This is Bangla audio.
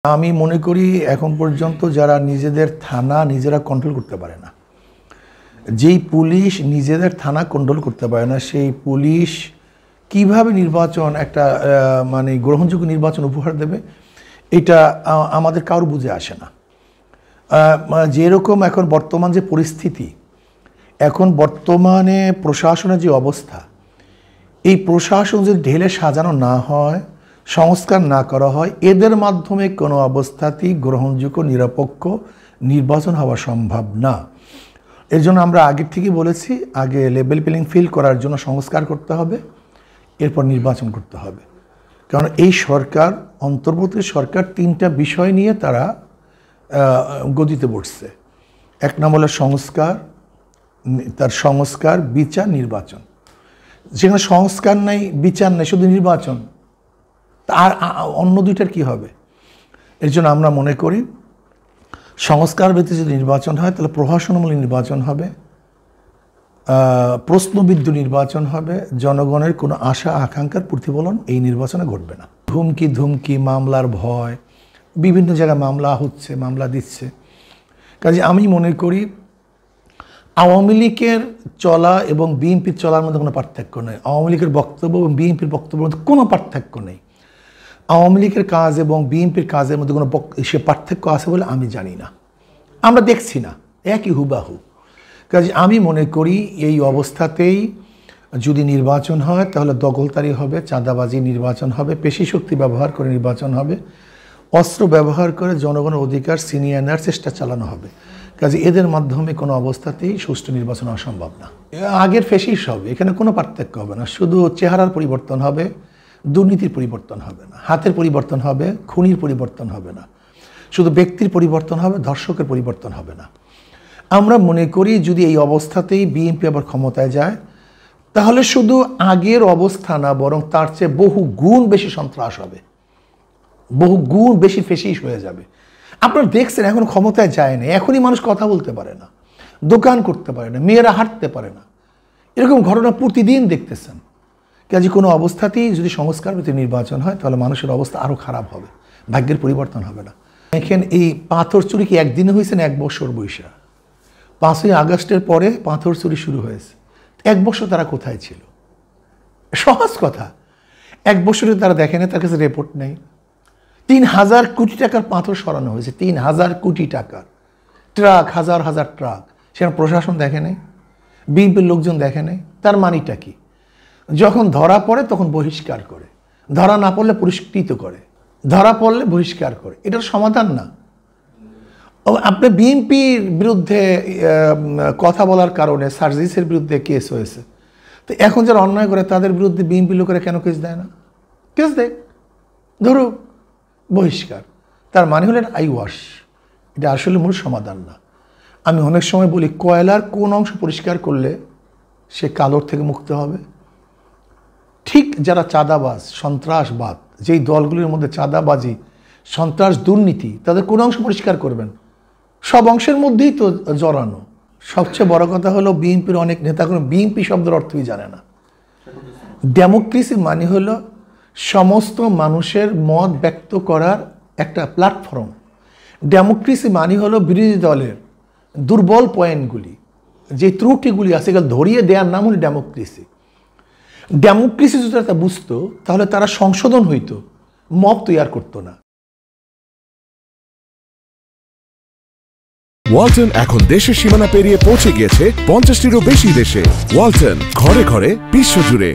আমি মনে করি এখন পর্যন্ত যারা নিজেদের থানা নিজেরা কন্ট্রোল করতে পারে না, যেই পুলিশ নিজেদের থানা কন্ট্রোল করতে পারে না, সেই পুলিশ কিভাবে নির্বাচন একটা মানে গ্রহণযোগ্য নির্বাচন উপহার দেবে, এটা আমাদের কারো বুঝে আসে না। যেরকম এখন বর্তমান যে পরিস্থিতি, এখন বর্তমানে প্রশাসনের যে অবস্থা, এই প্রশাসন যদি ঢেলে সাজানো না হয়, সংস্কার না করা হয়, এদের মাধ্যমে কোনো অবস্থাতেই গ্রহণযোগ্য নিরপেক্ষ নির্বাচন হওয়া সম্ভব না। এর জন্য আমরা আগের থেকেই বলেছি, আগে লেভেল প্লেইং ফিল্ড করার জন্য সংস্কার করতে হবে, এরপর নির্বাচন করতে হবে। কারণ এই সরকার, অন্তর্বর্তী সরকার, তিনটা বিষয় নিয়ে তারা গদিতে বসছে। এক নম্বর হলো সংস্কার, তার সংস্কার, বিচার, নির্বাচন। যেখানে সংস্কার নাই, বিচার নাই, শুধু নির্বাচন, আর অন্য দুইটার কি হবে? এর জন্য আমরা মনে করি সংস্কার ভিত্তিক যদি নির্বাচন হয়, তাহলে প্রহসনমূলক নির্বাচন হবে, প্রশ্নবিদ্ধ নির্বাচন হবে, জনগণের কোনো আশা আকাঙ্ক্ষার প্রতিফলন এই নির্বাচনে ঘটবে না। ধুমকি, মামলার ভয়, বিভিন্ন জায়গায় মামলা হচ্ছে, মামলা দিচ্ছে। কাজে আমি মনে করি আওয়ামী লীগের চলা এবং বিএনপির চলার মধ্যে কোনো পার্থক্য নেই। আওয়ামী লীগের বক্তব্য এবং বিএনপির বক্তব্যের মধ্যে কোনো পার্থক্য নেই। আওয়ামী লীগের কাজ এবং বিএনপির কাজের মধ্যে কোনো সে পার্থক্য আছে বলে আমি জানি না, আমরা দেখছি না, একই হুবাহু। কাজে আমি মনে করি এই অবস্থাতেই যদি নির্বাচন হয়, তাহলে দখলদারি হবে, চাঁদাবাজি নির্বাচন হবে, পেশি শক্তি ব্যবহার করে নির্বাচন হবে, অস্ত্র ব্যবহার করে জনগণের অধিকার ছিনিয়ে আনার চেষ্টা চালানো হবে। কাজে এদের মাধ্যমে কোনো অবস্থাতেই সুষ্ঠু নির্বাচন অসম্ভব না। আগের ফেসিস হবে, এখানে কোনো পার্থক্য হবে না, শুধু চেহারার পরিবর্তন হবে, দুর্নীতির পরিবর্তন হবে না, হাতের পরিবর্তন হবে, খুনির পরিবর্তন হবে না, শুধু ব্যক্তির পরিবর্তন হবে, ধর্ষকের পরিবর্তন হবে না। আমরা মনে করি যদি এই অবস্থাতেই বিএনপি আবার ক্ষমতায় যায়, তাহলে শুধু আগের অবস্থা না, বরং তার চেয়ে বহু গুণ বেশি সন্ত্রাস হবে, বহু গুণ বেশি ফেসিস হয়ে যাবে। আপনারা দেখছেন এখন ক্ষমতায় যায় না, এখনই মানুষ কথা বলতে পারে না, দোকান করতে পারে না, মেয়েরা হাঁটতে পারে না, এরকম ঘটনা প্রতিদিন দেখতেছেন। কাজে কোনো অবস্থাতেই যদি সংস্কার ভিত্তিক নির্বাচন হয়, তাহলে মানুষের অবস্থা আরও খারাপ হবে, ভাগ্যের পরিবর্তন হবে না। দেখেন এই পাথর চুরি কি একদিনে হয়েছে না 1 বছর বৈশা? 5ই আগস্টের পরে পাথর চুরি শুরু হয়েছে, 1 বছর তারা কোথায় ছিল? সহজ কথা, 1 বছরে তারা দেখেন, তার কাছে রিপোর্ট নেই। 3000 কোটি টাকার পাথর সরানো হয়েছে, 3000 কোটি টাকার ট্রাক, হাজার হাজার ট্রাক, সেখানে প্রশাসন দেখে নেই, বিএনপির লোকজন দেখে নেই। তার মানিটা কি? যখন ধরা পড়ে তখন বহিষ্কার করে, ধরা না পড়লে পুরস্কৃত করে, ধরা পড়লে বহিষ্কার করে। এটার সমাধান না। আপনি বিএনপির বিরুদ্ধে কথা বলার কারণে সার্জিসের বিরুদ্ধে কেস হয়েছে, তো এখন যারা অন্যায় করে তাদের বিরুদ্ধে বিএনপি লোকেরা কেন কেস দেয় না? কেস দেয়, ধরুক, বহিষ্কার। তার মানে হলেন আই ওয়াশ। এটা আসলে মূল সমাধান না। আমি অনেক সময় বলি, কয়লার কোন অংশ পরিষ্কার করলে সে কালোর থেকে মুক্ত হবে? ঠিক যারা চাঁদাবাজ, সন্ত্রাসবাদ, যেই দলগুলির মধ্যে চাঁদাবাজি, সন্ত্রাস, দুর্নীতি, তাদের কোন অংশ পরিষ্কার করবেন? সব অংশের মধ্যেই তো জড়ানো। সবচেয়ে বড় কথা হলো বিএনপির অনেক নেতাকর্মী বিএনপি শব্দের অর্থই জানে না। ডেমোক্রেসি মানে হলো সমস্ত মানুষের মত ব্যক্ত করার একটা প্ল্যাটফর্ম। ডেমোক্রেসি মানে হলো বিরোধী দলের দুর্বল পয়েন্টগুলি, যে ত্রুটিগুলি আছে, এগুলো ধরিয়ে দেওয়ার নাম হলো ডেমোক্রেসি। ডেমোক্রেসি যদি তারা বুঝতো, তাহলে তারা সংশোধন হইতো, মব তৈরি করতো না। ওয়ালটন এখন দেশের সীমানা পেরিয়ে পৌঁছে গিয়েছে 50টিরও বেশি দেশে। ওয়ালটন, ঘরে ঘরে, বিশ্বজুড়ে।